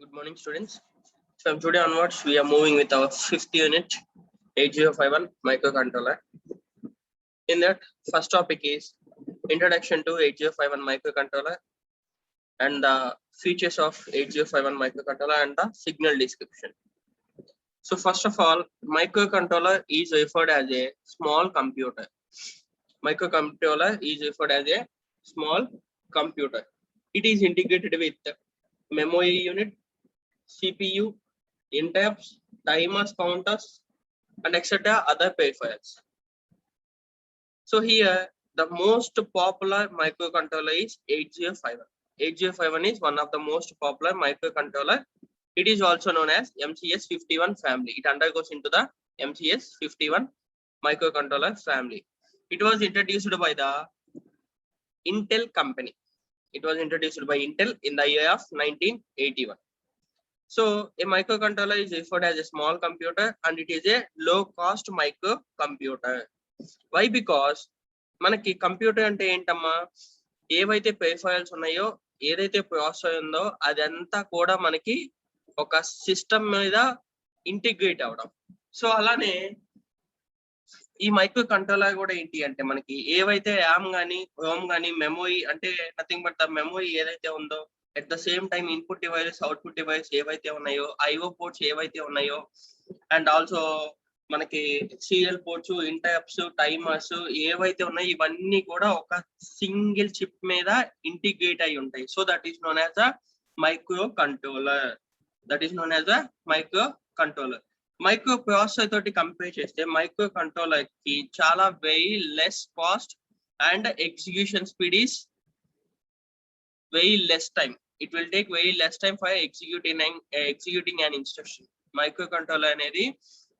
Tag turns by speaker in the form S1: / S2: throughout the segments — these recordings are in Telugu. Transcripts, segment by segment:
S1: Good morning, students. From today onwards, we are moving with our fifth unit, 8051 microcontroller. In that, first topic is introduction to 8051 microcontroller and the features of 8051 microcontroller and the signal description. So first of all, microcontroller is referred as a small computer. Microcontroller is referred as a small computer. It is integrated with memory unit, CPU, interrupts, timers, counters, and etc. other peripherals. So here the most popular microcontroller is 8051. 8051 is one of the most popular microcontroller. It is also known as MCS51 family. It undergoes into the MCS51 microcontroller family. It was introduced by the Intel company. It was introduced by Intel in the year of 1981. So a microcontroller is referred as a small computer and it is a low cost microcomputer. Why? Because మనకి కంప్యూటర్ అంటే ఏంటమ్మా, ఏవైతే పెరిఫెరల్స్ ఉన్నాయో, ఏదైతే ప్రాసెసర్ ఉందో అదంతా కూడా మనకి ఒక సిస్టమ్ మీద ఇంటిగ్రేట్ అవడం. సో అలానే ఈ మైక్రో కంట్రోలర్ కూడా ఏంటి అంటే మనకి ఏవైతే ర్యామ్ కానీ రోమ్ కానీ మెమొరీ అంటే నథింగ్ బట్ ద మెమొరీ ఏదైతే ఉందో, at the same time input device output device ఏవైతే ఉన్నాయో, ఐఓ పోర్ట్స్ ఏవైతే ఉన్నాయో, అండ్ ఆల్సో మనకి సీరియల్ పోర్ట్స్, ఇంటరప్ట్స్, టైమర్స్ ఏవైతే ఉన్నాయో ఇవన్నీ కూడా ఒక సింగిల్ చిప్ మీద ఇంటిగ్రేట్ అయి ఉంటాయి. So that is known as a micro controller. That is known as a micro controller. Micro processor తోటి కంపేర్ చేస్తే మైక్రో కంట్రోలర్ కి చాలా very less cost and execution speed is very less time. It will take very less time for executing an instruction. Micro controller అనేది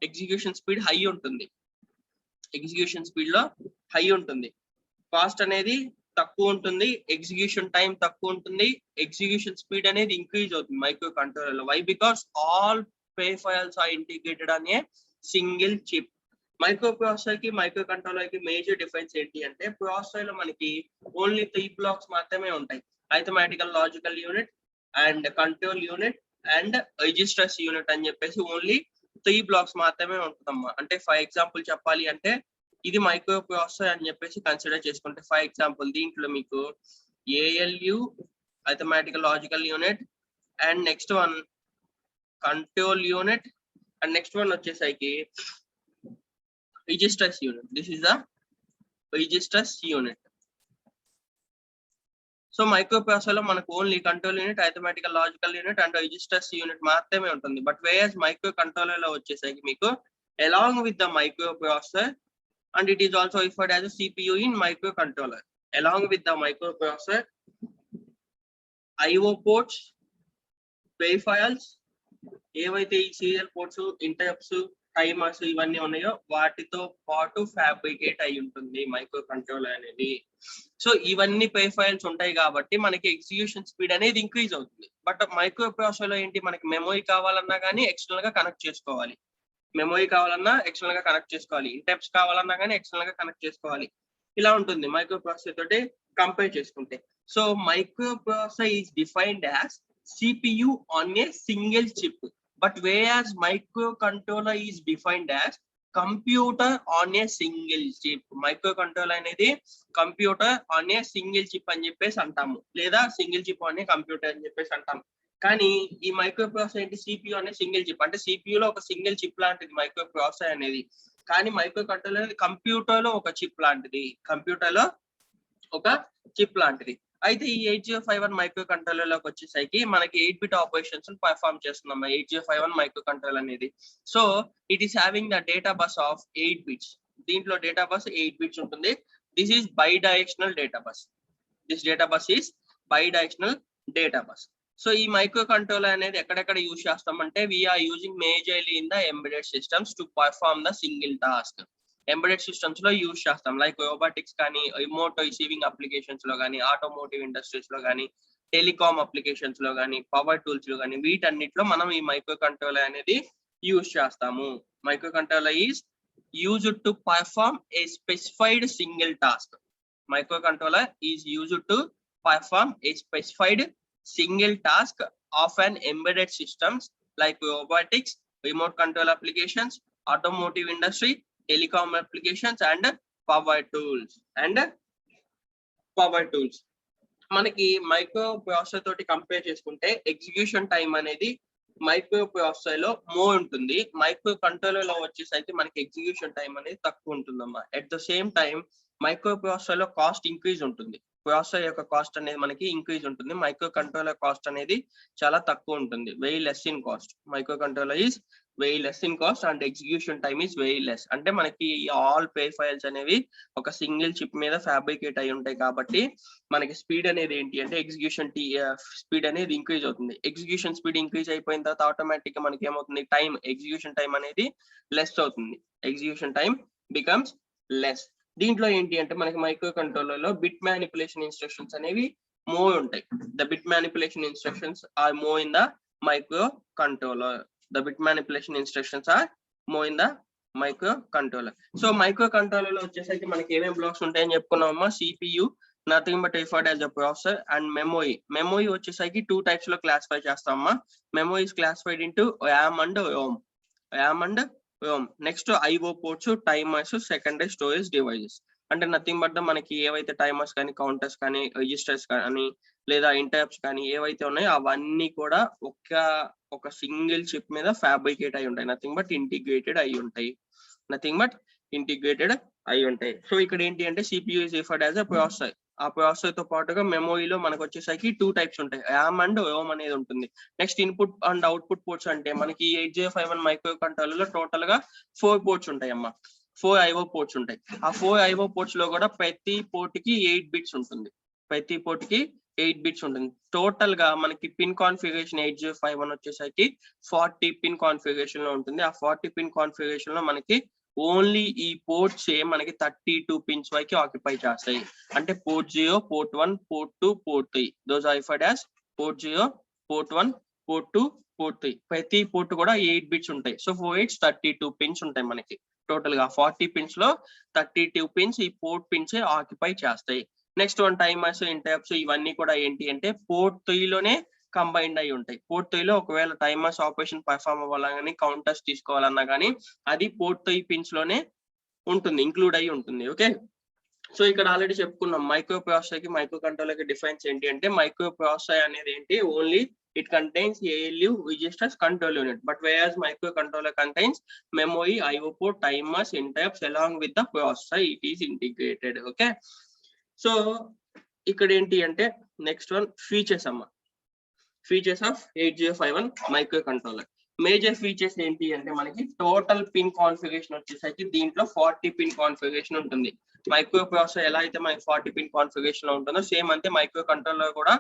S1: ఎగ్జిక్యూషన్ స్పీడ్ హై ఉంటుంది. ఎగ్జిక్యూషన్ స్పీడ్ లో హై ఉంటుంది. కాస్ట్ అనేది తక్కువ ఉంటుంది. ఎగ్జిక్యూషన్ టైం తక్కువ ఉంటుంది. ఎగ్జిక్యూషన్ స్పీడ్ అనేది ఇంక్రీజ్ అవుతుంది మైక్రో కంట్రోలర్ లో. Why? Because all peripherals are integrated on a single chip. Microprocessor కి మైక్రో కంట్రోలర్ కి మేజర్ డిఫరెన్స్ ఏంటి అంటే, ప్రాసెసర్ లో మనకి ఓన్లీ 3 బ్లాక్స్ మాత్రమే ఉంటాయి. Arithmetical logical unit and control unit and registers unit అని చెప్పేసి ఓన్లీ 3 బ్లాక్స్ మాత్రమే ఉంటుందమ్మా. అంటే ఫర్ ఎగ్జాంపుల్ చెప్పాలి అంటే ఇది మైక్రో ప్రాసెసర్ అని చెప్పేసి కన్సిడర్ చేసుకుంటే, ఫర్ ఎగ్జాంపుల్ దీంట్లో మీకు ALU arithmetical logical unit and next one control unit and next one వచ్చేసరికి registers unit. This is the registers unit. So micro processor లో మనకు only control unit, arithmetical logical unit and registers unit మాత్రమే ఉంటుంది. బట్ వేయస్ మైక్రో కంట్రోలర్ లో వచ్చేసరికి మీకు along with the micro processor and it is also referred as CPU in micro controller. Along with the micro processor, IO ports, peripherals ఏవైతే ఈ సీరియల్ పోర్ట్స్, ఇంటరప్ట్స్, టైమర్స్ ఇవన్నీ ఉన్నాయో వాటితో పాటు ఫ్యాబ్రికేట్ అయి ఉంటుంది మైక్రో కంట్రోలర్ అనేది. సో ఇవన్నీ పెరిఫెరల్స్ ఉంటాయి కాబట్టి మనకి ఎగ్జిక్యూషన్ స్పీడ్ అనేది ఇంక్రీజ్ అవుతుంది. బట్ మైక్రో ప్రాసెసర్ లో ఏంటి, మనకి మెమొరీ కావాలన్నా కానీ ఎక్స్టర్నల్ గా కనెక్ట్ చేసుకోవాలి. మెమొరీ కావాలన్నా ఎక్స్టర్నల్ గా కనెక్ట్ చేసుకోవాలి. ఇంటరప్ట్స్ కావాలన్నా కానీ ఎక్స్టర్నల్ గా కనెక్ట్ చేసుకోవాలి. ఇలా ఉంటుంది మైక్రో ప్రాసెసర్ తోటి కంపేర్ చేసుకుంటే. So micro processor is defined as CPU on a single chip, but whereas microcontroller is defined as computer on a single chip. Microcontroller అనేది computer on a single chip అని చెప్పేసి అంటాము, లేదా single chip on a computer అని చెప్పేసి అంటాము. కానీ ఈ మైక్రో ప్రాసెసర్ ఏంటి, CPU అనే సింగిల్ చిప్. అంటే CPU లో ఒక సింగిల్ చిప్ లాంటిది మైక్రో ప్రాసెసర్ అనేది. కానీ మైక్రో కంట్రోలర్ అనేది కంప్యూటర్ లో ఒక చిప్ లాంటిది. కంప్యూటర్ లో ఒక చిప్ లాంటిది. అయితే ఈ 8051 మైక్రో కంట్రోలర్ లోకి వచ్చేసరికి మనకి 8-bit ఆపరేషన్స్ పర్ఫార్మ్ చేస్తున్నాం 8051 మైక్రో కంట్రోలర్ అనేది. So it is having the data bus of 8 bits. దీంట్లో డేటా బస్ 8 bits ఉంటుంది. This is bidirectional data bus. This data bus is bidirectional data bus. So ఈ మైక్రో కంట్రోలర్ అనేది ఎక్కడెక్కడ యూజ్ చేస్తామంటే, we are using majorly in the embedded systems to perform the single task. Embedded systems లో యూజ్ చేస్తాం, లైక్ రోబోటిక్స్ కానీ, రిమోట్ రిసీవింగ్ అప్లికేషన్స్ లో కానీ, ఆటోమోటివ్ ఇండస్ట్రీస్ లో కానీ, టెలికామ్ అప్లికేషన్స్ లో కానీ, పవర్ టూల్స్ లో కానీ, వీటన్నిటిలో మనం ఈ మైక్రో కంట్రోలర్ అనేది యూజ్ చేస్తాము. Micro controller is used to perform A specified single task. Micro controller is used to perform a specified single task of an embedded systems like robotics, remote control applications, automotive industry, telecom applications, and power tools. మనకి మైక్రో ప్రాసెసర్ తోటి కంపేర్ చేసుకుంటే ఎగ్జిక్యూషన్ టైం అనేది మైక్రో ప్రాసెసర్ లో మోర్ ఉంటుంది. మైక్రో కంట్రోలర్ లో వచ్చేసరికి మనకి ఎగ్జిక్యూషన్ టైం అనేది తక్కువ ఉంటుందమ్మా. At the same time micro processor లో కాస్ట్ ఇంక్రీజ్ ఉంటుంది. ప్రాసెసర్ యొక్క కాస్ట్ అనేది మనకి ఇంక్రీజ్ ఉంటుంది. మైక్రో కంట్రోలర్ కాస్ట్ అనేది చాలా తక్కువ ఉంటుంది. Very less in cost. Micro controller is very less in cost and execution time is very less. అంటే మనకి ఆల్ పే ఫైల్స్ అనేవి ఒక సింగిల్ చిప్ మీద ఫ్యాబ్రికేట్ అయి ఉంటాయి కాబట్టి మనకి స్పీడ్ అనేది ఏంటి అంటే ఎగ్జిక్యూషన్ స్పీడ్ అనేది ఇంక్రీజ్ అవుతుంది. ఎగ్జిక్యూషన్ స్పీడ్ ఇంక్రీజ్ అయిపోయిన తర్వాత ఆటోమేటిక్ గా మనకి ఏమవుతుంది, టైం ఎగ్జిక్యూషన్ టైం అనేది లెస్ అవుతుంది. Execution time becomes less. దీంట్లో ఏంటి అంటే మనకి మైక్రో కంట్రోలర్ లో బిట్ మ్యానిపులేషన్ ఇన్స్ట్రక్షన్స్ అనేవి మోర్ ఉంటాయి. The bit manipulation instructions are more in the microcontroller. The bit manipulation instructions are more in the micro controller. So micro controller లో వచ్చేసరికి మనకి ఏమేమి బ్లాక్స్ ఉంటాయని చెప్పుకున్నామమ్మా. CPU nothing but referred as a processor and memory. Memory వచ్చేసరికి 2 types లో క్లాసిఫై చేస్తామమ్మా. Memory is classified into RAM and ROM. Next IO ports, timers, secondary storage devices. అంటే నథింగ్ బట్ మనకి ఏవైతే టైమర్స్ కానీ, కౌంటర్స్ కానీ, రిజిస్టర్స్ కానీ, లేదా ఇంటరప్ట్స్ కానీ ఏవైతే ఉన్నాయో అవన్నీ కూడా ఒక సింగిల్ చిప్ మీద ఫ్యాబ్రికేట్ అయి ఉంటాయి. నథింగ్ బట్ ఇంటిగ్రేటెడ్ అయి ఉంటాయి. సో ఇక్కడ ఏంటి అంటే CPU is referred as a processor. ఆ ప్రాసెసర్ తో పాటుగా మెమొరీలో మనకు వచ్చేసరికి 2 types ఉంటాయి. RAM అండ్ ROM అనేది ఉంటుంది. Next input and output ports అంటే మనకి 8051 మైక్రో కంట్రోలర్ లో టోటల్ గా 4 పోర్ట్స్ ఉంటాయి అమ్మా. 4 IO పోర్ట్స్ ఉంటాయి. ఆ 4 IO పోర్ట్స్ లో కూడా ప్రతి పోర్ట్ కి 8 బిట్స్ ఉంటుంది. టోటల్ గా మనకి పిన్ కాన్ఫిగరేషన్ 8051 వచ్చేసరికి 40 పిన్ కాన్ఫిగరేషన్ లో ఉంటుంది. ఆ 40 పిన్ కాన్ఫిగరేషన్ లో మనకి ఓన్లీ ఈ పోర్ట్స్ మనకి 32 పిన్స్ వరకు ఆక్యుపై చేస్తాయి. అంటే port 0, port 1, port 2, port 3. Those are referred as port 0, port 1, port 2, port 3. ప్రతి పోర్ట్ కూడా 8 బిట్స్ ఉంటాయి. సో 4 8 32 పిన్స్ ఉంటాయి మనకి. టోటల్ గా 40 పిన్స్ లో 32 పిన్స్ ఈ పోర్ట్ పిన్స్ ఆక్యుపై చేస్తాయి. నెక్స్ట్ వన్ టైమర్స్, ఇంటరప్ట్స్ ఇవన్నీ కూడా ఏంటి అంటే పోర్ట్ 3 లోనే కంబైన్డ్ అయి ఉంటాయి. పోర్ట్ 3 లో ఒకవేళ టైమర్స్ ఆపరేషన్ పర్ఫార్మ్ అవ్వాలని, కౌంటర్స్ తీసుకోవాలన్నా కానీ అది పోర్ట్ 3 పిన్స్ లోనే ఉంటుంది, ఇంక్లూడ్ అయి ఉంటుంది. ఓకే, సో ఇక్కడ ఆల్రెడీ చెప్పుకున్నాం మైక్రో ప్రాసెసర్ కి మైక్రో కంట్రోలర్ కి డిఫరెన్స్ ఏంటి అంటే మైక్రో ప్రాసెసర్ అనేది ఏంటి only it contains ALU, registers, control unit, but whereas microcontroller contains memory, IO port, timers, interrupts along with the processor. It is integrated. Okay, so ఇక్కడ ఏంటి అంటే నెక్స్ట్ వన్ ఫీచర్స్ అమ్మా. Features of 8051 micro controller. Major features ఏంటి అంటే మనకి టోటల్ పిన్ కాన్ఫిగరేషన్ వచ్చేసరికి దీంట్లో 40 పిన్ కాన్ఫిగరేషన్ ఉంటుంది. మైక్రో ప్రాసెసర్ ఎలా అయితే మనకి 40 పిన్ కాన్ఫిగరేషన్ లో ఉంటుందో సేమ్ అంతే మైక్రో కంట్రోలర్ కూడా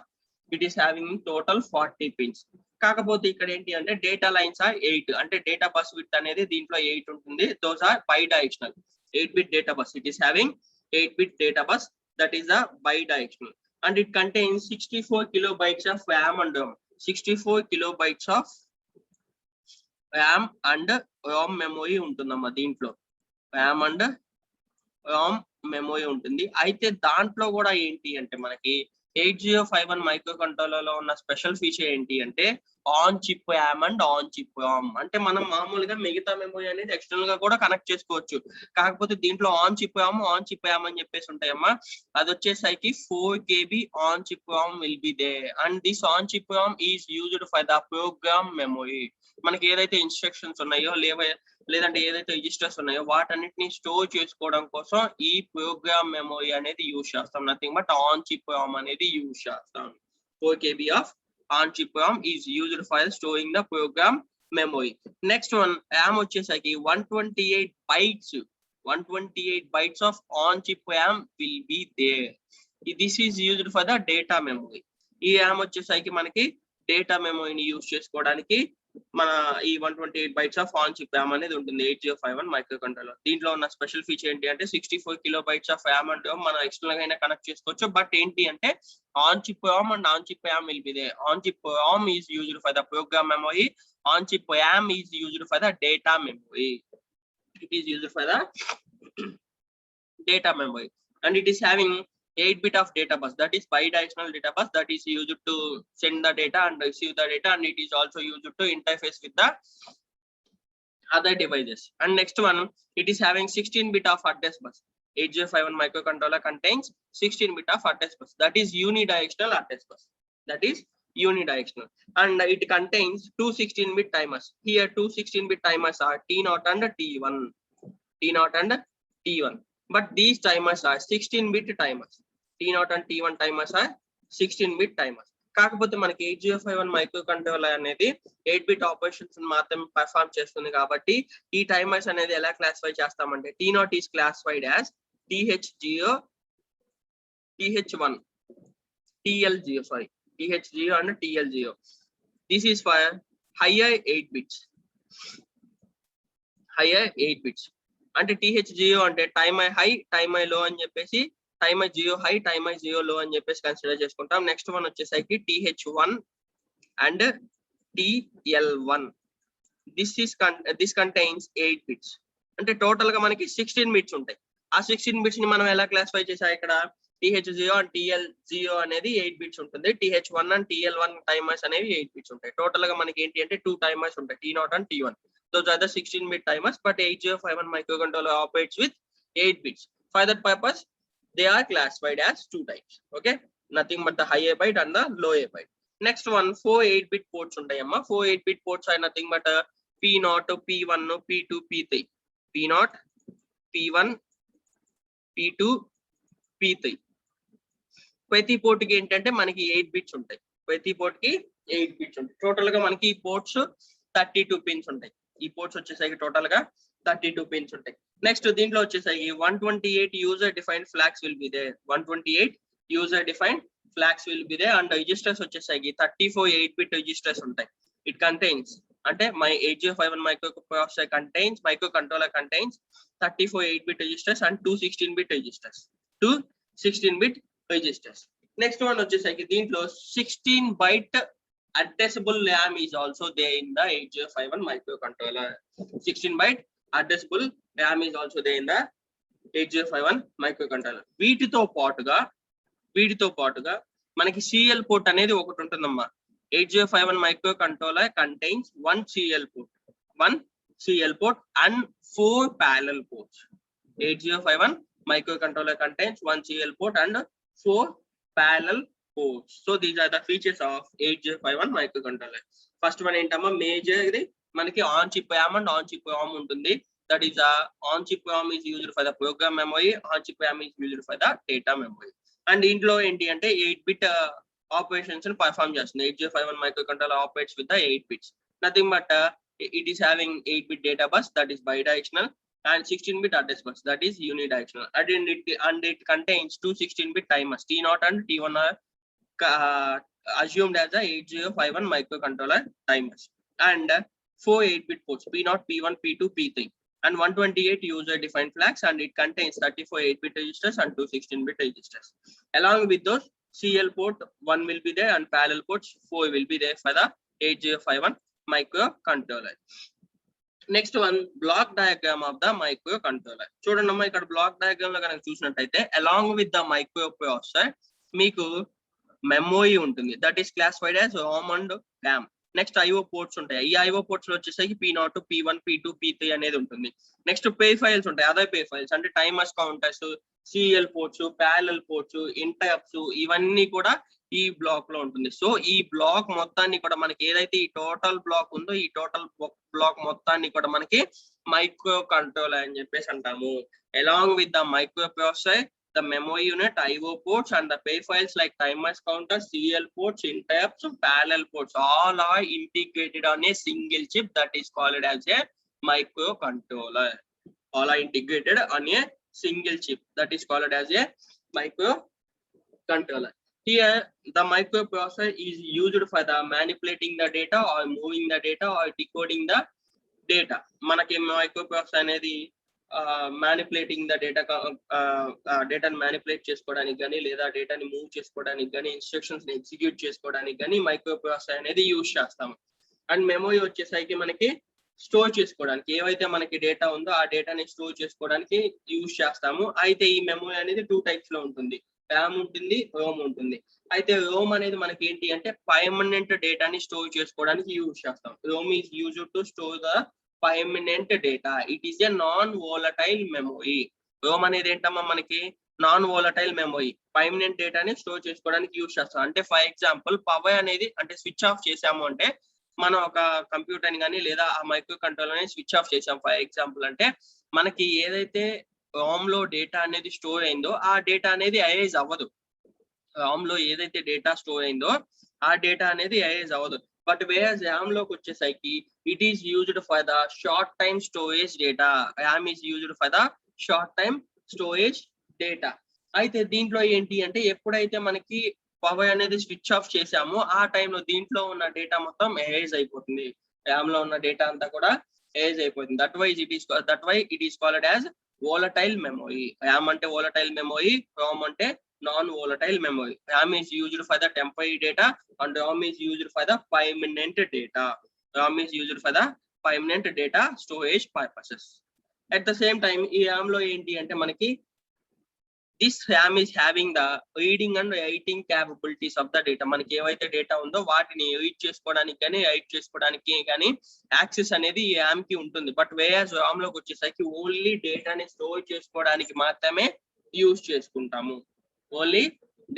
S1: it is having total 40 pins. కాకపోతే ఇక్కడ ఏంటి అంటే డేటా లైన్స్ ఆర్ 8. అంటే డేటా బస్ విడ్త్ అనేది దీంట్లో 8 ఉంటుంది. Those are bidirectional. 8-bit data bus. It is having 8-bit data bus, that is a bidirectional, and it contains 64 kilobytes of RAM and ROM. 64 kilobytes of RAM and ROM memory ఉంటుందమ్మా దీంట్లో. RAM and ROM memory ఉంటుంది. అయితే దాంట్లో కూడా ఏంటి అంటే మనకి 8051 మైక్రో కంట్రోలర్ లో ఉన్న స్పెషల్ ఫీచర్ ఏంటి అంటే on chip RAM and on chip ROM. అంటే మనం మామూలుగా మిగతా మెమరీ అనేది ఎక్స్టర్నల్ గా కూడా కనెక్ట్ చేసుకోవచ్చు. కాకపోతే దీంట్లో ఆన్ చిప్ RAM అని చెప్పేసి ఉంటాయమ్మా. అది వచ్చేసరికి 4 KB on chip ROM will be there, and this on chip ROM is used for the program memory. మనకి ఏదైతే ఇన్స్ట్రక్షన్స్ ఉన్నాయో లేదంటే ఏదైతే రిజిస్టర్స్ ఉన్నాయో వాటన్నిటిని స్టోర్ చేసుకోవడం కోసం ఈ ప్రోగ్రామ్ మెమరీ అనేది యూజ్ చేస్తాం. Nothing but on chip ROM అనేది యూజ్ చేస్తాం. 4 KB of on chip ROM is used for storing the program memory. Next one, RAM వచ్చేసరికి 128 bytes of on chip RAM will be there. This is used for the data memory. ఈ RAM వచ్చేసరికి మనకి డేటా మెమరీని యూజ్ చేసుకోవడానికి మన ఈ 128 bytes of on chip RAM అనేది ఉంటుంది 8051 మైక్రో కంట్రోలర్. దీంట్లో ఉన్న స్పెషల్ ఫీచర్ ఏంటి అంటే 64 kilobytes ఆఫ్ RAM అండ్ మనం ఎక్స్టర్నల్ గా అయినా కనెక్ట్ చేసుకోవచ్చు. బట్ ఏంటి అంటే on chip ROM and on chip RAM will be there. On chip ROM is used for the program memory. On chip RAM is used for the data memory. It is used for the data memory, and it is having 8-bit of data bus, that is bidirectional data bus, that is used to send the data and receive the data, and it is also used to interface with the other devices. And next one, it is having 16-bit of address bus. 8051 microcontroller contains 16-bit of address bus, that is unidirectional address bus, that is unidirectional, and it contains two 16-bit timers. Here two 16-bit timers are T0 and T1, T0 and T1, but these timers are 16-bit timers. T0 and T1 timers are 16-bit timers. కాకపోతే మనకి 8051 మైక్రో కంట్రోలర్ అనేది 8-bit ఆపరేషన్స్ మాత్రమే పర్ఫార్మ్ చేస్తుంది కాబట్టి ఈ టైమర్స్ అనేది ఎలా క్లాసిఫై చేస్తామంటే T0 is classified as TH0, TH1, TL0, sorry, TH0 and TL0. This is for higher 8 bits. Higher 8 bits. అంటే TH0 అంటే టైమర్ హై, టైమర్ లో అని చెప్పేసి, టైమర్ 0 హై, టైమర్ 0 లో అని చెప్పేసి కన్సిడర్ చేసుకుంటాం. నెక్స్ట్ వన్ వచ్చేసరికి TH1 and TL1. This contains 8 bits. అంటే టోటల్ గా మనకి 16 బిట్స్ ఉంటాయి. ఆ 16 బిట్స్ ని మనం ఎలా క్లాసిఫై చేసాం, ఇక్కడ TH0 అండ్ TL0 అనేది 8 బిట్స్ ఉంటుంది. TH1 అండ్ TL1 టైమర్స్ అనేవి 8 బిట్స్ ఉంటాయి. టోటల్ గా మనకి ఏంటి అంటే 2 టైమర్స్ ఉంటాయి, T0 and T1. Those are the 16-bit timers, but 8051 microcontroller operates with 8 bits. For that purpose, they are classified as 2 types. Okay, nothing but the higher byte and the lower byte. Next one, 4 8-bit ports untayamma. 4 8-bit ports are nothing but P0, P1, P2, P3. P0, P1, P2, P3. ప్రతి పోర్ట్ కి ఏంటంటే మనకి 8 బిట్స్ ఉంటాయి. ప్రతి పోర్ట్ కి 8 బిట్స్ ఉంటాయి. టోటల్ గా మనకి పోర్ట్స్ 32 పిన్స్ ఉంటాయి. ఈ పోర్ట్స్ వచ్చేసరికి టోటల్ గా 32 పిన్స్ ఉంటాయి. నెక్స్ట్ దీంట్లో వచ్చేసరికి 128 user defined flags will be there. 128 user defined flags will be there. And registers వచ్చేసరికి 34 8-bit రిజిస్టర్స్ ఉంటాయి. ఇట్ కంటైన్స్, అంటే my 8051 microprocessor contains, microcontroller contains 34 8-bit registers and 2 16-bit registers. 2 16-bit registers. Next one వచ్చేసరికి దీంట్లో 16-byte addressable RAM is also there in the 8051 microcontroller. 16-byte addressable RAM is also there in the 8051 microcontroller. వీటితో పాటుగా మనకి CL పోర్ట్ అనేది ఒకటి ఉంటుందమ్మా. 8051 microcontroller contains one CL port and 4 parallel ports. 8051 microcontroller contains one CL port and 4 parallel ports. So these are the features of 8051 microcontroller. First one ఏంటమ్మా, మేజర్ ఇది మనకి on chip RAM and on chip ROM ఉంటుంది. That is on chip ROM is used for the program memory, on chip RAM is used for the data memory. And ఇంట్లో ఏంటి అంటే 8-bit operations ని perform చేస్తుంది. 8051 microcontroller operates with the 8 bits. Nothing but it is having 8-bit data bus, that is bidirectional, and 16-bit address bus, that is unidirectional. And it contains two 16-bit timers, T0 and T1 are assumed as a 8051 microcontroller timers, and 4 8-bit ports, P0, P1, P2, P3, and 128 user defined flags, and it contains 34 8-bit registers and 2 16-bit registers. Along with those, CL port 1 will be there and parallel ports 4 will be there for the 8051 microcontroller. Next one, block diagram of the microcontroller. చూడండి అమ్మా, ఇక్కడ బ్లాక్ డయాగ్రామ్ లో కనుక చూసినట్టయితే along with the microprocessor మీకు మెమరీ ఉంటుంది, that is classified as ROM and RAM. Next IO ports ఉంటాయి. ఈ IO పోర్ట్స్ లో వచ్చేసరికి P0, P1, P2, P3 అనేది ఉంటుంది. నెక్స్ట్ పే ఫైల్స్ ఉంటాయి, అదర్ పే ఫైల్స్ అంటే timers, counters, CL ports, parallel ports, interrupts, ఇవన్నీ కూడా ఈ బ్లాక్ లో ఉంటుంది. సో ఈ బ్లాక్ మొత్తాన్ని కూడా మనకి ఏదైతే ఈ టోటల్ బ్లాక్ ఉందో, ఈ టోటల్ బ్లాక్ మొత్తాన్ని కూడా మనకి మైక్రో కంట్రోలర్ అని చెప్పేసి అంటాము. along with the microprocessor, the memory unit, IO ports, and the pay files like timers, counters, CL ports, interrupts, parallel ports, all are integrated on a single chip, that is called as a microcontroller. All are integrated on a single chip, that is called as a microcontroller. Here the microprocessor is used for the manipulating the data or moving the data or decoding the data. మనకి microprocessor అనేది మ్యానిపులేటింగ్ ద డేటాని మ్యానిపులేట్ చేసుకోవడానికి కానీ, లేదా డేటాని మూవ్ చేసుకోవడానికి కానీ, ఇన్స్ట్రక్షన్స్ ని ఎగ్జిక్యూట్ చేసుకోవడానికి కానీ మైక్రోప్రాసెసర్ అనేది యూజ్ చేస్తాము. అండ్ మెమరీ వచ్చేసరికి మనకి స్టోర్ చేసుకోవడానికి, ఏవైతే మనకి డేటా ఉందో ఆ డేటాని స్టోర్ చేసుకోవడానికి యూజ్ చేస్తాము. అయితే ఈ మెమరీ అనేది 2 types లో ఉంటుంది. ర్యామ్ ఉంటుంది, రోమ్ ఉంటుంది. అయితే రోమ్ అనేది మనకి ఏంటి అంటే పర్మనెంట్ డేటాని స్టోర్ చేసుకోవడానికి యూజ్ చేస్తాం. Rome is used to store the permanent data. It is a non volatile memory. Rome అనేది ఏంటమ్మా మనకి నాన్ వోలటైల్ మెమొరీ. పర్మనెంట్ డేటాని స్టోర్ చేసుకోవడానికి యూజ్ చేస్తాం. అంటే ఫర్ ఎగ్జాంపుల్ పవర్ అనేది అంటే స్విచ్ ఆఫ్ చేసాము అంటే మనం ఒక కంప్యూటర్ని కానీ లేదా ఆ మైక్రో కంట్రోలర్ని స్విచ్ ఆఫ్ చేసాం ఫర్ ఎగ్జాంపుల్ అంటే మనకి ఏదైతే రామ్ లో డేటా అనేది స్టోర్ అయిందో ఆ డేటా అనేది ఎరేజ్ అవ్వదు. రామ్ లో ఏదైతే డేటా స్టోర్ అయిందో ఆ డేటా అనేది ఎరేజ్ అవ్వదు. బట్ వేర్ ర్యామ్ లోకి వచ్చేసరికి it is used for the short time storage data. RAM is used for the short time storage data. అయితే దీంట్లో ఏంటి అంటే ఎప్పుడైతే మనకి పవర్ అనేది స్విచ్ ఆఫ్ చేసామో ఆ టైంలో దీంట్లో ఉన్న డేటా మొత్తం ఎరేజ్ అయిపోతుంది. ర్యామ్ లో ఉన్న డేటా అంతా కూడా ఎరేజ్ అయిపోతుంది. That why it is called as volatile memory. RAM ante volatile memory, ROM ante non-volatile memory. RAM is used for the temporary data and ROM is used for the permanent data. RAM is used for the permanent data storage purposes. At the same time, ఈ RAM లో ఏంటి అంటే మనకి this RAM is having the reading and writing capabilities of the data. మనకి ఏవైతే డేటా ఉందో వాటిని రీడ్ చేసుకోవడానికి కానీ రైట్ చేసుకోవడానికి కానీ యాక్సెస్ అనేది ఈ RAM కి ఉంటుంది. బట్ వేయాస్ RAM లోకి వచ్చేసరికి ఓన్లీ డేటాని స్టోర్ చేసుకోవడానికి మాత్రమే యూజ్ చేసుకుంటాము. ఓన్లీ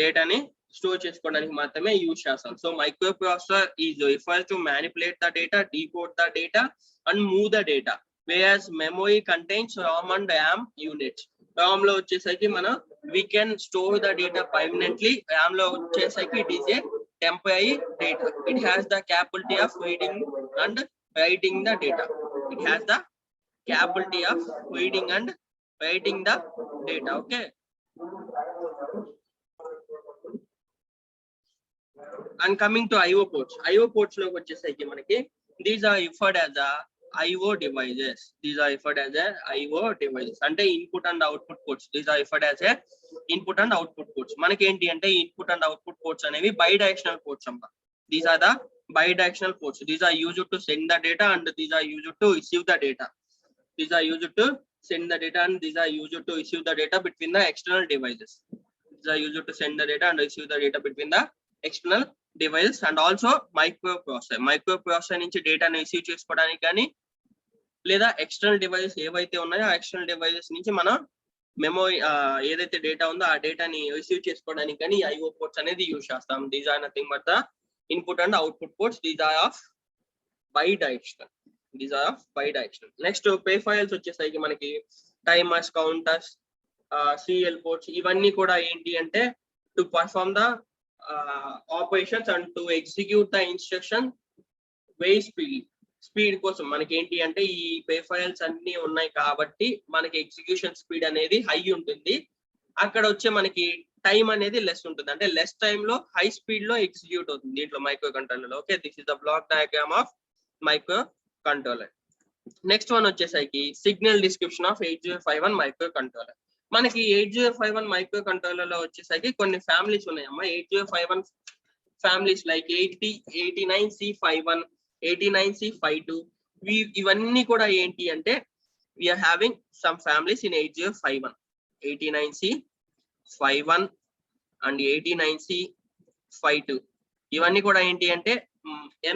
S1: డేటాని స్టోర్ చేసుకోవడానికి మాత్రమే యూజ్ చేస్తాం. So micro processor is refers to manipulate the data, decode the data and move the data. Whereas memory contains ROM and RAM units. RAM లో వచ్చేసరికి మనం we can store the data permanently. RAM లో వచ్చేసరికి it is a temporary data. It has the capability of reading and writing the data. It has the capability of reading and writing the data. Okay. And coming to IO ports. IO ports లో వచ్చేసరికి మనకి these are referred as a IO devices. These are referred as a IO devices. అంటే input and output ports. These are referred as a input and output ports. మనకి ఏంటి అంటే ఇన్పుట్ అండ్ అవుట్పుట్ పోర్ట్స్ అనేవి బైడైరెక్షనల్ పోర్ట్స్ అమ్మా. These are the bidirectional ports. These are used to send the data and these are used to receive the data. These are used to send the data and these are used to receive the data between the external devices. These are used to send the data and receive the data between the external devices and also microprocessor. Microprocessor నుంచి డేటాని రిసీవ్ చేసుకోవడానికి కానీ లేదా ఎక్స్టర్నల్ డివైసెస్ ఏవైతే ఉన్నాయో ఆ ఎక్స్టర్నల్ డివైసెస్ నుంచి మనం మెమొరీ ఏదైతే డేటా ఉందో ఆ డేటాని రిసీవ్ చేసుకోవడానికి కానీ IO పోర్ట్స్ అనేది యూజ్ చేస్తాం. These are nothing but the input and output ports. These are of bidirectional. These are of bidirectional. Next peripherals వచ్చేసరికి మనకి టైమర్స్, కౌంటర్స్, CL పోర్ట్స్ ఇవన్నీ కూడా ఏంటి అంటే to perform the operations and to execute the instruction very speed కోసం మనకి ఏంటి అంటే ఈ పెరిఫెరల్స్ అన్ని ఉన్నాయి కాబట్టి మనకి ఎగ్జిక్యూషన్ స్పీడ్ అనేది హై ఉంటుంది. అక్కడ వచ్చే మనకి టైం అనేది లెస్ ఉంటుంది. అంటే లెస్ టైమ్ లో హై స్పీడ్ లో ఎగ్జిక్యూట్ అవుతుంది దీంట్లో micro controller. Okay, this is the block diagram of micro controller. Next one వచ్చేసరికి signal description of 8051 micro controller. మనకి 8051 మైక్రో కంట్రోలర్ లో వచ్చేసరికి కొన్ని ఫ్యామిలీస్ ఉన్నాయమ్మా. 8051 ఫ్యామిలీస్ లైక్ 89C51, 89C52 ఇవన్నీ కూడా ఏంటి అంటే we are having some families in 8051. 89C51 అండ్ 89C52 ఇవన్నీ కూడా ఏంటి అంటే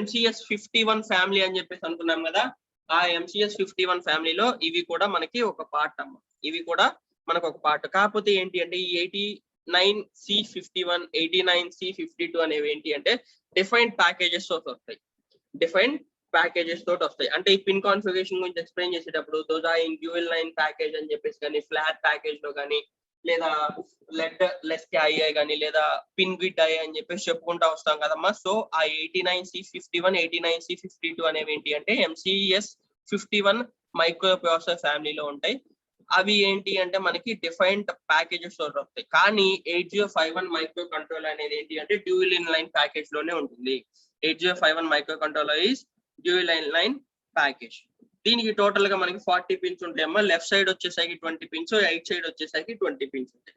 S1: MCS 51 ఫ్యామిలీ అని చెప్పేసి అనుకున్నాం కదా. ఆ MCS 51 ఫ్యామిలీలో ఇవి కూడా మనకి ఒక పార్ట్ అమ్మ. ఇవి కూడా మనకు ఒక పార్ట్. కాకపోతే ఏంటి అంటే ఈ 89C51, 89C52 అనేవి ఏంటి అంటే డిఫైన్డ్ ప్యాకేజెస్ తోటి వస్తాయి. డిఫైన్డ్ ప్యాకేజెస్ తోటి వస్తాయి. అంటే ఈ పిన్ కాన్ఫిగరేషన్ గురించి ఎక్స్ప్లెయిన్ చేసేటప్పుడు those in dual line package అని చెప్పేసి కానీ ఫ్లాట్ ప్యాకేజ్ లో కానీ లేదా లెస్ ఐఐ కానీ లేదా పిన్ విడ్ ఐ అని చెప్పేసి చెప్పుకుంటా వస్తాం కదమ్మా. సో ఆ 89C51, 89C52 అనేవి ఏంటి అంటే MCS 51 మైక్రో ప్రాసెసర్ ఫ్యామిలీలో ఉంటాయి. అవి ఏంటి అంటే మనకి డిఫైన్డ్ ప్యాకేజెస్ తోటి వస్తాయి. కానీ 8051 మైక్రో కంట్రోలర్ అనేది ఏంటి అంటే డ్యూయల్ ఇన్ లైన్ ప్యాకేజ్ లోనే ఉంటుంది. 8051 micro controller is dual in line package. దీనికి టోటల్ గా మనకి 40 పిన్స్ ఉంటాయమ్మా. లెఫ్ట్ సైడ్ వచ్చేసరికి 20 పిన్స్, రైట్ సైడ్ వచ్చేసరికి 20 పిన్స్ ఉంటాయి.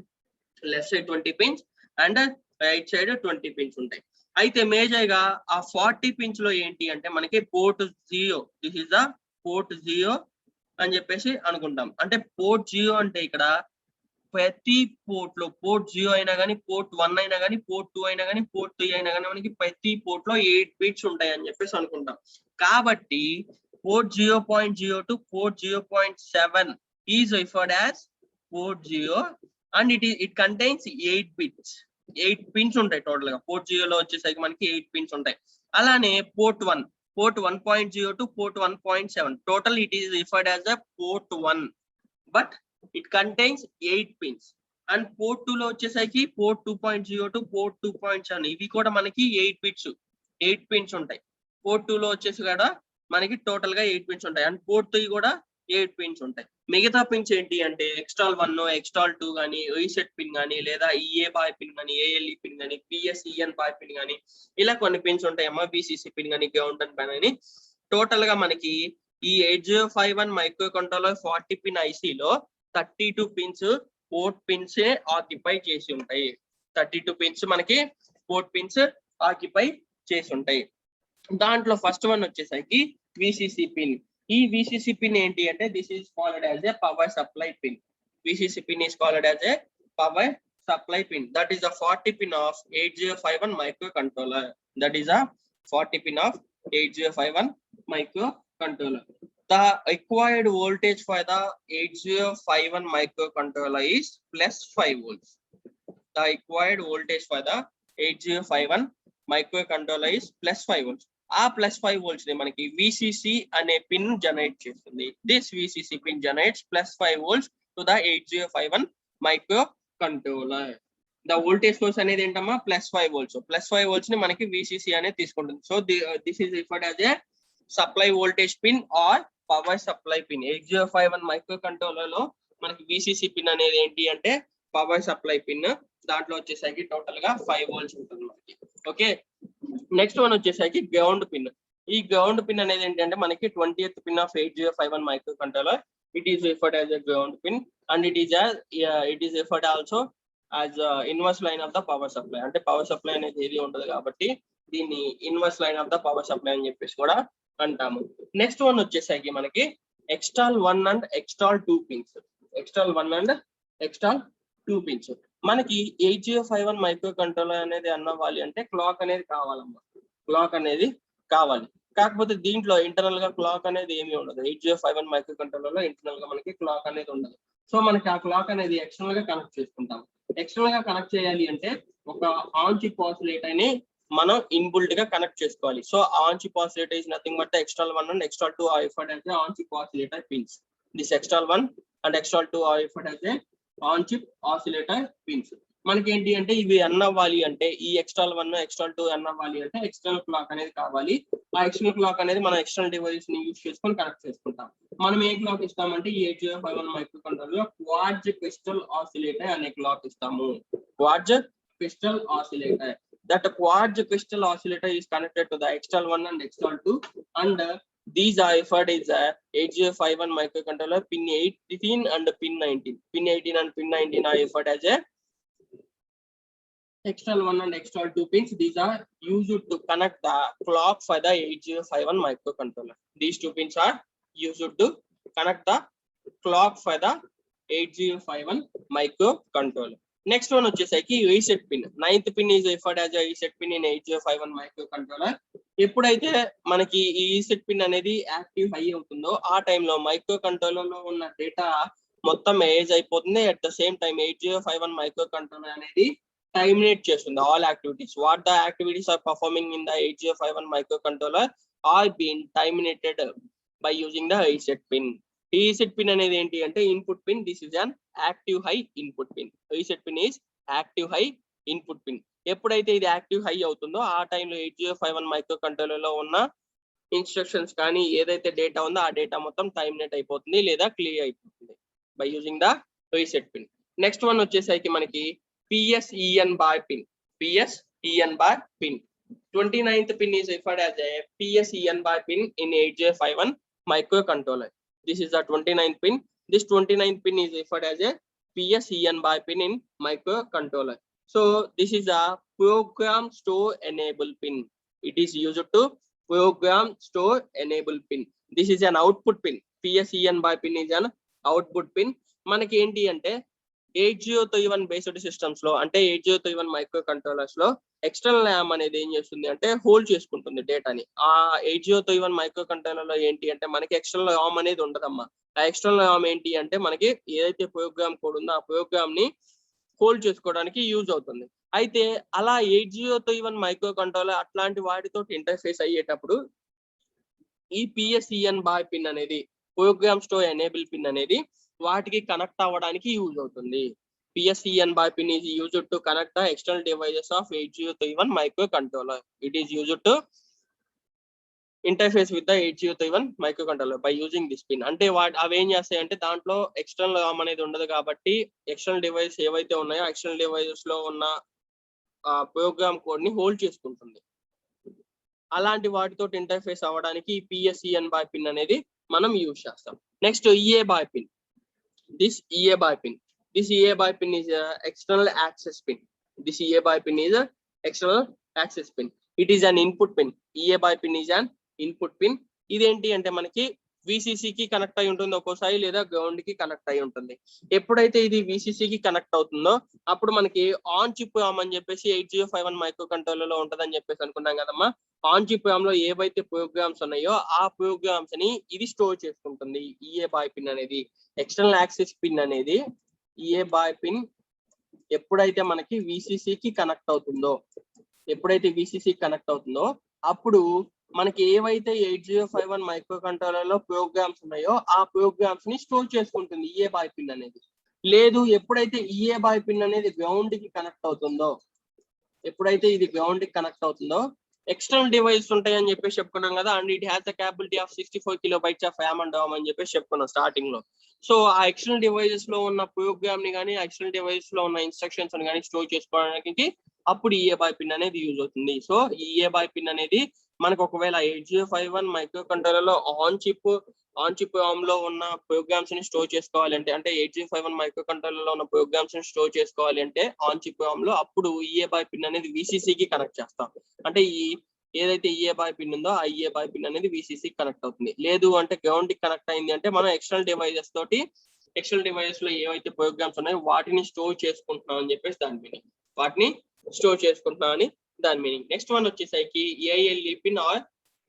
S1: Left side 20 pins and right side 20 pins ఉంటాయి. అయితే మేజర్ గా ఆ 40 పిన్స్ లో ఏంటి అంటే మనకి port 0, this is the port 0 అని చెప్పేసి అనుకుంటాం. అంటే పోర్ట్ 0 అంటే ఇక్కడ ప్రతి పోర్ట్ లో పోర్ట్ 0 అయినా కానీ పోర్ట్ 1 అయినా కానీ పోర్ట్ 2 అయినా కానీ పోర్ట్ 3 అయినా కానీ మనకి ప్రతి పోర్ట్ లో 8 బిట్స్ ఉంటాయి అని చెప్పేసి అనుకుంటాం. కాబట్టి port 0.0 to port 0.7 is referred as port 0 and it contains 8 bits. 8 pins ఉంటాయి టోటల్ గా. పోర్ట్ 0 లో వచ్చేసరికి మనకి 8 పిన్స్ ఉంటాయి. అలానే port 1 port 1.0 to port 1.7 total it is referred as a port 1 but it contains 8 pins. And port 2 లో వచ్చేసరికి పోర్ట్ 2.0 to పోర్ట్ 2.7 ఇవి కూడా మనకి 8 బిట్స్ 8 పిన్స్ ఉంటాయి. పోర్ట్ 2 లో వచ్చేసి కూడా మనకి టోటల్ గా 8 పిన్స్ ఉంటాయి. అండ్ పోర్ట్ 3 కూడా 8 పిన్స్ ఉంటాయి. మిగతా పిన్స్ ఏంటి అంటే ఎక్స్టాల్ 1 ఎక్స్టాల్ 2 కానీ రీసెట్ పిన్ కానీ లేదా ఈఏ బాయ్ పిన్ కానీ ఏఎల్ఈ పిన్ కానీ పిఎస్ఈఎన్ బాయ్ పిన్ కానీ ఇలా కొన్ని పిన్స్ ఉంటాయమ్మా. బీసీసీ పిన్ కానీ గ్రౌండ్ అండ్ పిన్ అని టోటల్ గా మనకి ఈ 8051 మైక్రో కంట్రోలర్ 40 పిన్ ఐసీలో 32 పిన్స్ పోర్ట్ పిన్స్ ఆక్యుపై చేసి ఉంటాయి. 32 పిన్స్ మనకి పోర్ట్ పిన్స్ ఆక్యుపై చేసి ఉంటాయి. దాంట్లో ఫస్ట్ వన్ వచ్చేసరికి విసిసి పిన్. ఈ విసిసి పిన్ ఏంటి అంటే this is called as a power supply pin. VCC pin is called as a power supply pin. That is the 40 pin of 8051 micro controller. That is the 40 pin of 8051 micro controller. The required voltage for the 8051 microcontroller is plus 5 volts. The required voltage for the 8051 microcontroller is plus 5 volts. ఆ ప్లస్ 5 volts ని మనకి విసిసి అనే పిన్ జనరేట్ చేస్తుంది. This VCC pin generates plus 5 volts to the 8051 micro controller. The voltage source అనేది ఏంటమ్మా ప్లస్ 5 volts. ప్లస్ 5 volts ని మనకి విసిసి అనేది తీసుకుంటుంది. So this is referred as a supply voltage pin or power supply pin. 8051 micro controller లో మనకి విసిసి పిన్ అనేది ఏంటి అంటే పవర్ సప్లై పిన్. దాంట్లో వచ్చేసరికి టోటల్ గా 5 volts ఉంటుంది మనకి. ఓకే, నెక్స్ట్ వన్ వచ్చేసరికి గ్రౌండ్ పిన్. ఈ గ్రౌండ్ పిన్ అనేది ఏంటంటే మనకి 20th pin of 8051 micro controller. It is referred as a ground pin and it is referred also as inverse line of the power supply. అంటే పవర్ సప్లై అనేది ఏది ఉండదు కాబట్టి దీన్ని inverse line of the power supply అని చెప్పేసి కూడా అంటాము. నెక్స్ట్ వన్ వచ్చేసరికి మనకి ఎక్స్టాల్ 1 and xtal 2 pins. ఎక్స్టాల్ 1 and xtal 2 pins. మనకి 8051 మైక్రో కంట్రోలర్ అనేది అన్నవాలి అంటే క్లాక్ అనేది కావాలమ్మా. క్లాక్ అనేది కావాలి. కాకపోతే దీంట్లో ఇంటర్నల్ గా క్లాక్ అనేది ఏమీ ఉండదు. 8051 మైక్రో కంట్రోలర్ లో ఇంటర్నల్ గా మనకి క్లాక్ అనేది ఉండదు. సో మనకి ఆ క్లాక్ అనేది ఎక్స్టర్నల్ గా కనెక్ట్ చేసుకుంటాం. ఎక్స్టర్నల్ గా కనెక్ట్ చేయాలి అంటే ఒక ఆన్ చిప్ ఆసిలేటర్ ని మనం ఇన్బుల్ట్ గా కనెక్ట్ చేసుకోవాలి. So on chip oscillator is nothing but xtal 1 and xtal 2 are referred as the on chip oscillator pins. This external 1 and external 2 are referred as a on chip oscillator pins. మనకి ఏంటి అంటే ఇవి అన్నవ్వాలి అంటే ఈ ఎక్స్టర్నల్ 1 ఎక్స్టర్నల్ 2 అన్నవ్వాలి అంటే ఎక్స్టర్నల్ క్లాక్ అనేది కావాలి. ఆ ఎక్స్టర్నల్ క్లాక్ అనేది మనం ఎక్స్టర్నల్ డివైస్ ని యూజ్ చేసుకొని కనెక్ట్ చేసుకుంటాం. మనం ఏ క్లాక్ ఇస్తామంటే ఈ 8051 మైక్రో కంట్రోలర్ లో క్వార్ట్జ్ క్రిస్టల్ ఆసిలేటర్ అనే క్లాక్ ఇస్తాము. Quartz crystal oscillator. That quartz crystal oscillator is connected to the external 1 and external 2 and these are referred as 8051 microcontroller pin 18 and pin 19. Pin 18 and pin 19 are referred as a external 1 and external 2 pins. These are used to connect the clock for the 8051 microcontroller. These two pins are used to connect the clock for the 8051 microcontroller. Next one వచ్చేసరికి reset pin. 9th pin is referred as reset pin in 8051 micro controller. ఎప్పుడైతే మనకి ఈ రీసెట్ పిన్ అనేది యాక్టివ్ హై అవుతుందో ఆ టైంలో మైక్రో కంట్రోలర్ లో ఉన్న డేటా మొత్తం ఏజ్ అయిపోతుంది. At the same time 8051 micro controller అనేది టైమినేట్ చేస్తుంది all activities. What the activities are performing in the 8051 micro controller are been terminated by using the reset pin. ఈ రీసెట్ పిన్ అనేది ఏంటి అంటే input pin. This is an active high input pin. Reset pin is active high input pin. ఎప్పుడైతే ఇది యాక్టివ్ హై అవుతుందో ఆ టైంలో 8051 మైక్రో కంట్రోలర్ లో ఉన్న ఇన్స్ట్రక్షన్స్ కానీ ఏదైతే డేటా ఉందో ఆ డేటా మొత్తం టైమినేట్ అయిపోతుంది లేదా క్లియర్ అయిపోతుంది by using the reset pin. Next one వచ్చేసరికి మనకి PSEN bar pin. PSEN bar pin. 29th pin is referred as a PSEN bar pin in 8051 micro controller. This is the 29th pin. This 29th pin is referred as a PSEN bar pin in microcontroller. So this is a program store enable pin. It is used to program store enable pin. This is an output pin. PSEN bar pin is an output pin. మనకి ఏంటి అంటే 8031 బేస్డ్ సిస్టమ్స్ లో అంటే 8031 మైక్రో కంట్రోలర్స్ లో ఎక్స్టర్నల్ ర్యామ్ అనేది ఏం చేస్తుంది అంటే హోల్డ్ చేసుకుంటుంది డేటాని. ఆ 8031 మైక్రో కంట్రోలర్ లో ఏంటి అంటే మనకి ఎక్స్టర్నల్ ర్యామ్ అనేది ఉండదమ్మా. ఆ ఎక్స్టర్నల్ ర్యామ్ ఏంటి అంటే మనకి ఏదైతే ప్రోగ్రామ్ కోడ్ ఉందో ఆ ప్రోగ్రామ్ ని హోల్డ్ చేసుకోవడానికి యూజ్ అవుతుంది. అయితే అలా 8031 మైక్రో కంట్రోలర్ అట్లాంటి వాటితో ఇంటర్ఫేస్ అయ్యేటప్పుడు ఈ PSEN బాయ్ పిన్ అనేది ప్రోగ్రామ్ స్టోర్ ఎనేబుల్ పిన్ అనేది వాటికి కనెక్ట్ అవ్వడానికి యూజ్ అవుతుంది. PSEN bar pin is used to connect the external devices of 8031 microcontroller. It is used to interface with the 8031 microcontroller by using this pin. అంటే అవి ఏం చేస్తాయి అంటే దాంట్లో ఎక్స్టర్నల్ రామ్ అనేది ఉండదు కాబట్టి ఎక్స్టర్నల్ డివైస్ ఏవైతే ఉన్నాయో ఎక్స్టర్నల్ డివైసెస్ లో ఉన్న ప్రోగ్రామ్ కోడ్ ని హోల్డ్ చేసుకుంటుంది. అలాంటి వాటితో ఇంటర్ఫేస్ అవ్వడానికి PSEN బాయ్ పిన్ అనేది మనం యూజ్ చేస్తాం. Next EA bar pin. This EA bar pin. This EA bar pin is a external access pin. This EA bar pin is a external access pin. It is an input pin. EA bar pin is an input pin. ఇదేంటి అంటే మనకి VCC కి కనెక్ట్ అయి ఉంటుంది ఒక్కోసారి, లేదా గ్రౌండ్ కి కనెక్ట్ అయి ఉంటుంది. ఎప్పుడైతే ఇది VCC కి కనెక్ట్ అవుతుందో అప్పుడు మనకి ఆన్ చిప్ రామ్ అని చెప్పేసి 8051 మైక్రో కంట్రోలర్ లో ఉంటదని చెప్పేసి అనుకున్నాం కదమ్మా. ఆన్ చిప్ రామ్ లో ఏవైతే ప్రోగ్రామ్స్ ఉన్నాయో ఆ ప్రోగ్రామ్స్ ని ఇది స్టోర్ చేసుకుంటుంది. EA బాయ్ పిన్ అనేది ఎక్స్టర్నల్ యాక్సెస్ పిన్ అనేది EA బాయ్ పిన్ ఎప్పుడైతే మనకి VCC కి కనెక్ట్ అవుతుందో అప్పుడు మనకి ఏవైతే 8051 మైక్రో కంట్రోలర్ లో ప్రోగ్రామ్స్ ఉన్నాయో ఆ ప్రోగ్రామ్స్ ని స్టోర్ చేసుకుంటుంది EA బాయ్ పిన్ అనేది. లేదు ఎప్పుడైతే EA బాయ్ పిన్ అనేది గ్రౌండ్ కి కనెక్ట్ అవుతుందో ఎక్స్టర్నల్ డివైస్ ఉంటాయి అని చెప్పేసి చెప్పుకున్నాం కదా. And it has the capability of 64 kilobytes of RAM and ROM అని చెప్పేసి చెప్పుకున్నాం స్టార్టింగ్ లో. సో ఆ ఎక్స్టర్నల్ డివైసెస్ లో ఉన్న ప్రోగ్రామ్ ని కానీ ఎక్స్టర్నల్ డివైస్ లో ఉన్న ఇన్స్ట్రక్షన్స్ ని కానీ స్టోర్ చేసుకోవడానికి అప్పుడు EA బాయ్ పిన్ అనేది యూజ్ అవుతుంది. సో ఈ EA బాయ్ పిన్ అనేది మనకు ఒకవేళ 8051 మైక్రో కంట్రోలర్ లో ఆన్ చిప్ రామ్ లో ఉన్న ప్రోగ్రామ్స్ ని స్టోర్ చేసుకోవాలి అంటే 8051 మైక్రో కంట్రోలర్ లో ఉన్న ప్రోగ్రామ్స్ ని స్టోర్ చేసుకోవాలి అంటే ఆన్ చిప్ రామ్ లో అప్పుడు EA బాయ్ పిన్ అనేది VCC కి కనెక్ట్ చేస్తాం. అంటే ఏదైతే EA బాయ్ పిన్ ఉందో ఆ EA బాయ్ పిన్ అనేది VCC కి కనెక్ట్ అవుతుంది. లేదు అంటే గ్రౌండ్ కి కనెక్ట్ అయింది అంటే మనం ఎక్స్టర్నల్ డివైసెస్ లో ఏవైతే ప్రోగ్రామ్స్ ఉన్నాయో వాటిని స్టోర్ చేసుకుంటున్నాం అని చెప్పేసి దాని మీనింగ్. నెక్స్ట్ వన్ వచ్చేసరికి ALE pin or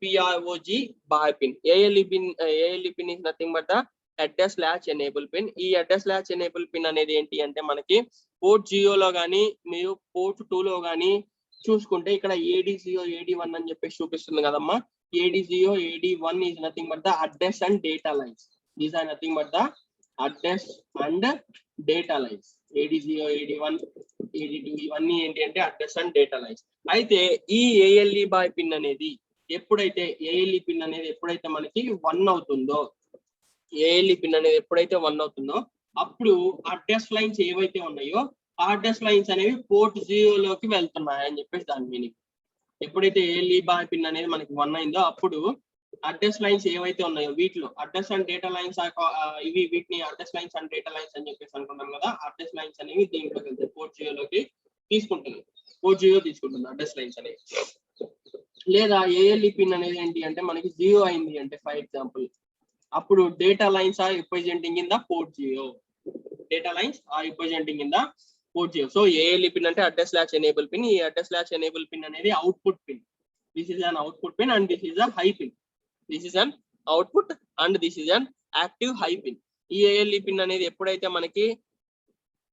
S1: PROG bar pin. ALE pin is nothing but the address latch enable pin. ఈ అడ్రస్ ల్యాచ్ ఎనేబుల్ పిన్ అనేది ఏంటి అంటే మనకి పోర్ట్ 0 లో కానీ మీరు పోర్ట్ 2 లో కానీ చూసుకుంటే ఇక్కడ AD0 AD1 అని చెప్పేసి చూపిస్తుంది కదమ్మా. AD0 AD1 is nothing but the address and data lines. These are nothing but the address and data lines. AD0 AD1 AD2 ఇవన్నీ ఏంటి అంటే అడ్రస్ అండ్ డేటా లైన్స్. అయితే ఈ ALE బాయ్ పిన్ అనేది ఎప్పుడైతే మనకి 1 అవుతుందో అప్పుడు అడ్రస్ లైన్స్ ఏవైతే ఉన్నాయో ఆ అడ్రస్ లైన్స్ అనేవి పోర్ట్ 0 లోకి వెళ్తున్నాయని చెప్పేసి దాని మీనింగ్. ఎప్పుడైతే ALE బాయ్ పిన్ అనేది మనకి 1 అయిందో అప్పుడు అడ్రస్ లైన్స్ ఏవైతే ఉన్నాయో వీటిలో అడ్రస్ అండ్ డేటా లైన్స్ వీటిని address lines and data lines అని చెప్పేసి అనుకున్నాం కదా. అడ్రస్ లైన్స్ అనేవి దీంట్లోకి వెళ్తాయి, పోర్ట్ 0 లోకి తీసుకుంటుంది అడ్రస్ లైన్స్ అనేవి. లేదా ALE పిన్ అనేది ఏంటి అంటే మనకి 0 అయింది అంటే ఫర్ ఎగ్జాంపుల్ అప్పుడు data lines are representing in the port 0. So ALE pin అంటే అడ్రస్ ల్యాచ్ ఎనేబుల్ పిన్. ఈ అడ్రస్ ల్యాచ్ ఎనేబుల్ పిన్ అనేది output pin. This is an output pin and this is a high pin. Active high pin. ఈ ALE పిన్ అనేది ఎప్పుడైతే మనకి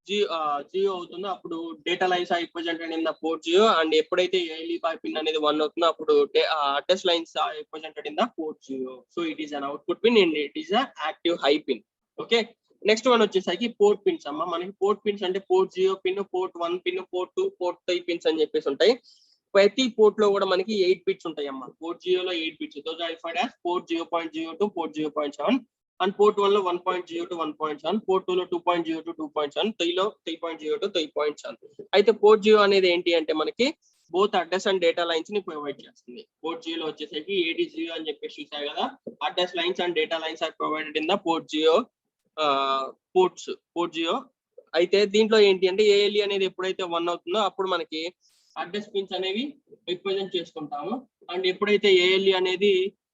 S1: 0 అవుతుందో అప్పుడు data lines are represented in the port 0 and ఎప్పుడైతే ALE బాయ్ పిన్ అనేది 1 అవుతుందో అప్పుడు address lines are represented in the port 0. So it is an output pin and it is a active high pin. Okay, next one వచ్చేసరికి పోర్ట్ పిన్స్ అమ్మ. మనకి పోర్ట్ పిన్స్ అంటే port 0 pin, port 1 pin, port 2, port 3 pins అని చెప్పేసి ఉంటాయి. ప్రతి పోర్ట్ లో కూడా మనకి 8 బిట్స్ ఉంటాయి అమ్మ. పోర్ట్ 0 లో 8 bits. Those are referred as port 0.0 to port 0.7 and port 1 లో 1.0 to 1.7, పోర్ట్ 2 లో 2.0 to 2.7, 3 లో 3.0 to 3.7. అయితే పోర్ట్ 0 అనేది ఏంటి అంటే మనకి both address and data lines ని ప్రొవైడ్ చేస్తుంది. పోర్ట్ 0 లో వచ్చేసరికి AD0 అని చెప్పేసి చూసాయి కదా. Address lines and data lines are provided in the port 0 port 0. అయితే దీంట్లో ఏంటి అంటే ALE అనేది ఎప్పుడైతే 1 అవుతుందో అప్పుడు మనకి అడ్రస్ పిన్స్ అనేవి రిప్రజెంట్ చేసుకుంటాము. అండ్ ఎప్పుడైతే ALE అనేది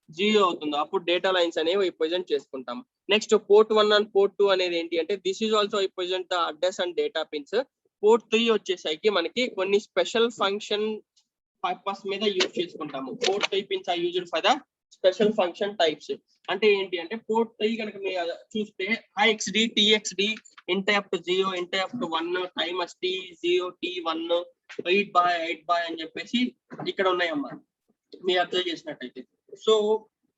S1: 0 అవుతుందో అప్పుడు డేటా లైన్స్ అనేవి రిప్రజెంట్ చేసుకుంటాము. నెక్స్ట్ పోర్ట్ 1 అండ్ పోర్ట్ 2 అనేది ఏంటి అంటే this is also represent the address and data pins. Port 3 వచ్చేసరికి మనకి కొన్ని స్పెషల్ ఫంక్షన్ పర్పస్ మీద యూజ్ చేసుకుంటాము. Port 3 pins are used for the special function types. అంటే ఏంటి అంటే పోర్ట్ 3 కనుక మీరు చూస్తే IXD, TXD, interrupt 0, interrupt 1, timers T0, T1, 8 by అని చెప్పేసి ఇక్కడ ఉన్నాయమ్మా మీరు అబ్జర్వ్ చేసినట్టయితే. సో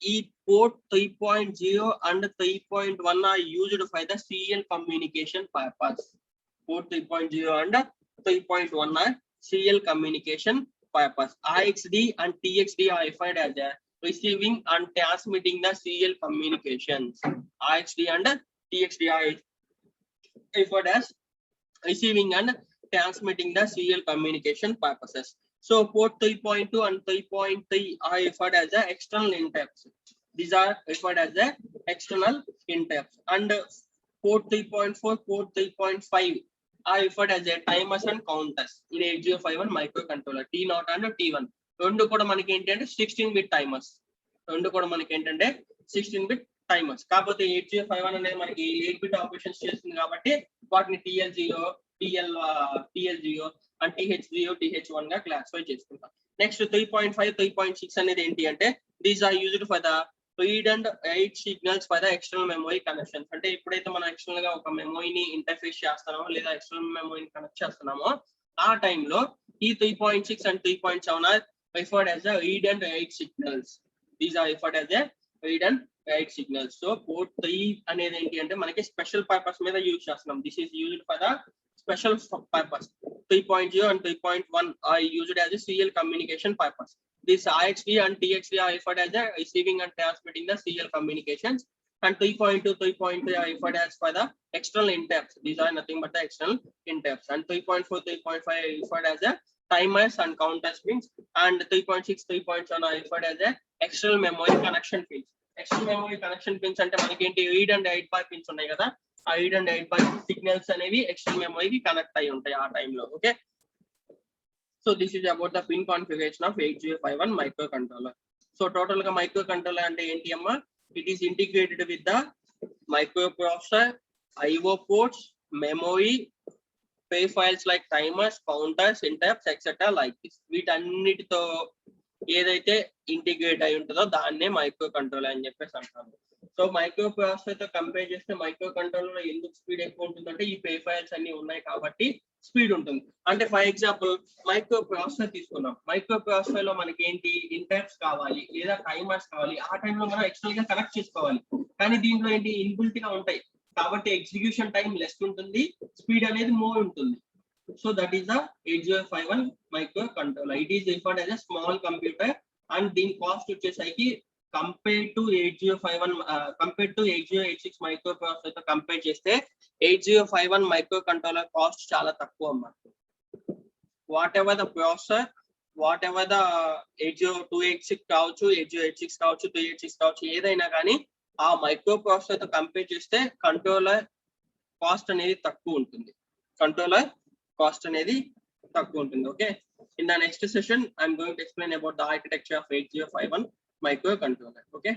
S1: ఈ port 3.0 and 3.1 are used for the serial communication purpose. Port 3.0 and 3.1 are serial communication purpose. IXD and TXD are referred as receiving and transmitting the serial communications. IXD and TXD are referred as receiving and transmitting the serial communication purposes. So port 3.2 and 3.3 are referred as the external interrupts. These are referred as the external interrupts. And port 3.4, port 3.5 are referred as a timers and counters in 8051 microcontroller. T0 and T1 రెండు కూడా మనకి ఏంటంటే 16-bit timers. రెండు కూడా మనకి ఏంటంటే 16-bit timers. కాకపోతే 8051 అనేది మనకి 8-bit ఆపరేషన్స్ చేస్తుంది కాబట్టి వాటిని TL0, TL0 and TH0, TH1 గా క్లాసిఫై చేసుకుంటాం. నెక్స్ట్ 3.5, 3.6 అనేది ఏంటి అంటే these are used for the read and write signals for the external memory connections. అంటే ఎప్పుడైతే మనం ఎక్స్టర్నల్ గా ఒక మెమరీని ఇంటర్ఫేస్ చేస్తున్నామో లేదా ఎక్స్టర్నల్ మెమరీని కనెక్ట్ చేస్తున్నామో ఆ టైంలో ఈ 3.6 and 3.7 are referred as the read and write signals. These are referred as the read and write signals. So port 3 అనేది ఏంటి అంటే మనకి స్పెషల్ పర్పస్ మీద యూజ్ చేస్తున్నాం. This is used for the special purpose. 3.0 and 3.1 are used as a serial communication purpose. This IXD and TXD are referred as the receiving and transmitting the serial communications, and 3.2, 3.3 are referred as for the external interrupts. These are nothing but the external interrupts. And 3.4, 3.5 are referred as the timers and counters pins, and 3.6, 3.7 are referred as the external memory connection pins. External memory connection pins అంటే మనకి ఏంటి read and write by pins ఉన్నాయి కదా, ఆ read and write by signals అనేవి external memory కి కనెక్ట్ అయి ఉంటాయి ఆ టైంలో. Okay, so this is about the pin configuration of 8051 microcontroller. So total ga microcontroller ante enti amma, it is integrated with the microprocessor, IO ports, memory, pay files like timers, counters, interrupts, etc. like this. వీటన్నిటితో ఏదైతే ఇంటిగ్రేట్ అయి ఉంటుందో దాన్నే మైక్రో కంట్రోలర్ అని చెప్పేసి అంటాము. సో మైక్రో ప్రాసెసర్ తో కంపేర్ చేస్తే మైక్రో కంట్రోలర్ లో ఎందుకు స్పీడ్ ఎక్కువ ఉంటుందంటే ఈ పే ఫైల్స్ అన్ని ఉన్నాయి కాబట్టి స్పీడ్ ఉంటుంది. అంటే ఫర్ ఎగ్జాంపుల్ మైక్రో ప్రాసెసర్ తీసుకున్నాం, మైక్రో ప్రాసెసర్ లో మనకి ఏంటి ఇంటరప్ట్స్ కావాలి లేదా టైమర్స్ కావాలి, ఆ టైంలో మనం ఎక్స్టర్నల్ గా కనెక్ట్ చేసుకోవాలి. కానీ దీంట్లో ఏంటి ఇన్బిల్ట్ గా ఉంటాయి కాబట్టి ఎగ్జిక్యూషన్ టైం లెస్ ఉంటుంది, స్పీడ్ అనేది మోర్ ఉంటుంది. So that is the 8051 microcontroller. It is referred as a small computer and దీని కాస్ట్ వచ్చేసరికి compare to 8051 compare to 8086 microprocessor తో కంపేర్ చేస్తే 8051 మైక్రోకంట్రోలర్ కాస్ట్ చాలా తక్కువ అన్నమాట. What ever the processor, what ever the 286 కావచ్చు, 8086 కావచ్చు, 386 కావచ్చు, ఏదైనా కానీ ఆ మైక్రో ప్రాసెసర్ తో కంపేర్ చేస్తే కంట్రోలర్ కాస్ట్ అనేది తక్కువ ఉంటుంది. కంట్రోలర్ కాస్ట్ అనేది తక్కువ ఉంటుంది. Okay, in the next session I'm going to explain about the architecture of 8051 microcontroller. Okay.